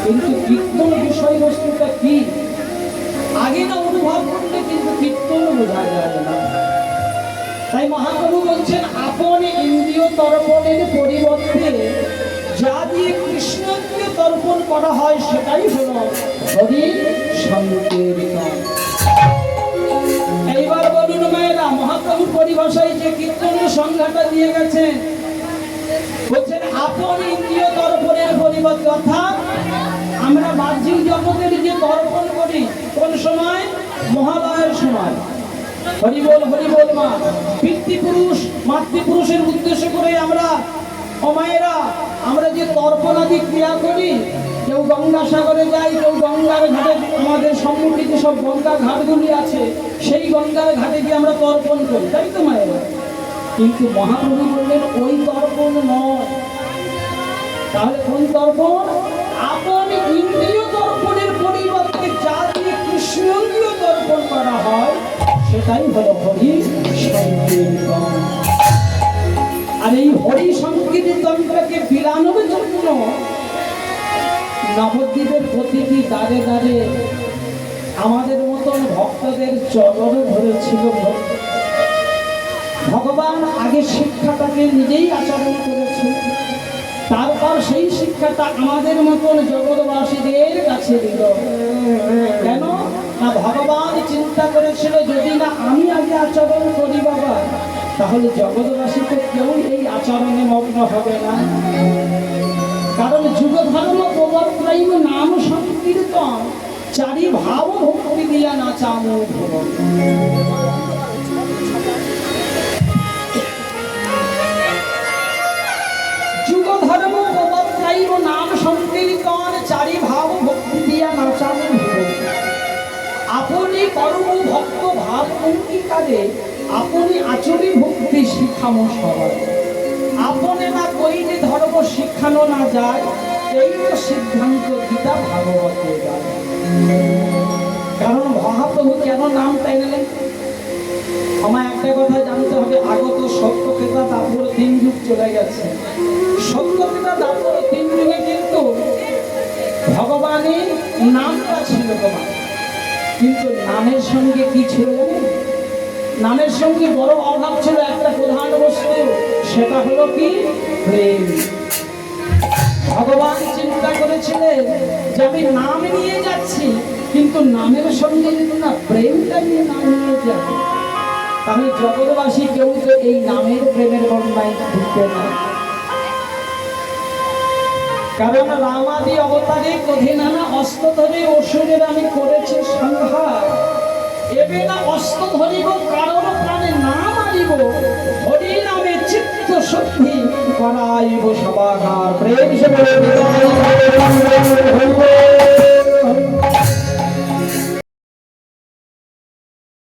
কিন্তু কীর্তন বিষয়বস্তুটা কি আগে না অনুভব করলে কিন্তু কীর্তন বোঝা যায় না। তাই মহাপ্রভু বলছেন, আপন ইন্দ্রিয় তর্পণের পরিবর্তে যা দিয়ে কৃষ্ণকে তর্পণ করা হয় সেটাই হল হরি সংকীর্তন। এইবার বলুন মায়েরা, মহাপ্রভুর পরিভাষায় যে কীর্তনের সংজ্ঞাটা দিয়ে গেছেন, বলছেন আপন ইন্দ্রিয় তর্পণের পরিবর্তে, অর্থাৎ আমরা বাহ্যিক জগতের যে তর্পণ করি কোন সময়? মহালয়ের সময়। হরিবোল হরিবোল মা, পিতৃপুরুষ মাতৃপুরুষের উদ্দেশ্য করে আমরা মায়েরা আমরা যে তর্পণাদি ক্রিয়া করি, কেউ গঙ্গাসাগরে যাই, কেউ গঙ্গার ঘাটে, আমাদের সম্মুখে যে সব গঙ্গার ঘাটগুলি আছে সেই গঙ্গার ঘাটে গিয়ে আমরা তর্পণ করি, তাই তো মায়েরা? কিন্তু মহাপ্রভু বললেন ওই তর্পণ নয়। তাহলে কোন তর্পণ? আপন ইন্দ্রিয় তর্পণের পরিবর্তে যা দিয়ে কৃষ্ণীয় তর্পণ করা হয় সেটাই হলো হরি সংকীর্তন। আর এই হরি সংকীর্তনটাকে বিলানোর জন্য নবদ্বীপের প্রতিটি দ্বারে দ্বারে আমাদের মতন ভক্তদের চরণ ধরেছিল। ভগবান আগে শিক্ষাটাকে নিজেই আচরণ করেছিল, তারপর সেই শিক্ষাটা আমাদের মতন জগৎবাসীদের কাছে দিল। কেন না? ভগবান চিন্তা করেছিল, যদি না আমি আগে আচরণ করি বাবা, তাহলে জগৎবাসীতে কেউ এই আচরণে মগ্ন হবে না। কারণ যুগ ধর্ম প্রবর্তন নাম সংকীর্তন চারি ভাব ভক্তি দিয়া নাচামো ভুবন। যুগ ধর্ম প্রবর্তন নাম সংকীর্তন চারি ভাব ভক্তি দিয়া নাচামো ভুবন। আপনি কর্ম ভক্ত ভাব অঙ্গীকারে আপনি আচরি ভক্তি শিখামো সবাই। আপনে না কইলে ধর্ম শিখানো না যায়, এই তো সিদ্ধান্ত গীতা ভাগবতে যায়। কারণ মহাপ্রভু কেন নামটা এনেলেন? আমার একটা কথা জানতে হবে, আগত সত্যকেতা তারপর 3 যুগ চলে গেছে। সত্যকেতা তারপর 3 যুগে কিন্তু ভগবানের নামটা ছিল তোমার, কিন্তু নামের সঙ্গে কি ছিল জানেন? নামের সঙ্গে বড় অভাব ছিল একটা প্রধান বস্তু, সেটা হলো কি? প্রেম। ভগবান চিন্তা করেছিলেন যে আমি নাম নিয়ে যাচ্ছি, কিন্তু নামের সঙ্গে যদি না প্রেমটা নিয়ে নাম নিয়ে যায়, তাহলে জগৎবাসী কেউ তো এই নামের প্রেমের বন্যায় ঢুকবে না। কারণ রামাদি অবতারে কঠিনানা অস্ত্র ধরে অসুরের আমি করেছি সংহার, এবে না অস্ত্র ধরিব কারণ প্রাণে না মারিব, হরি নামে চিত্ত শুদ্ধি করাইব সবাকার। প্রেম সে বলে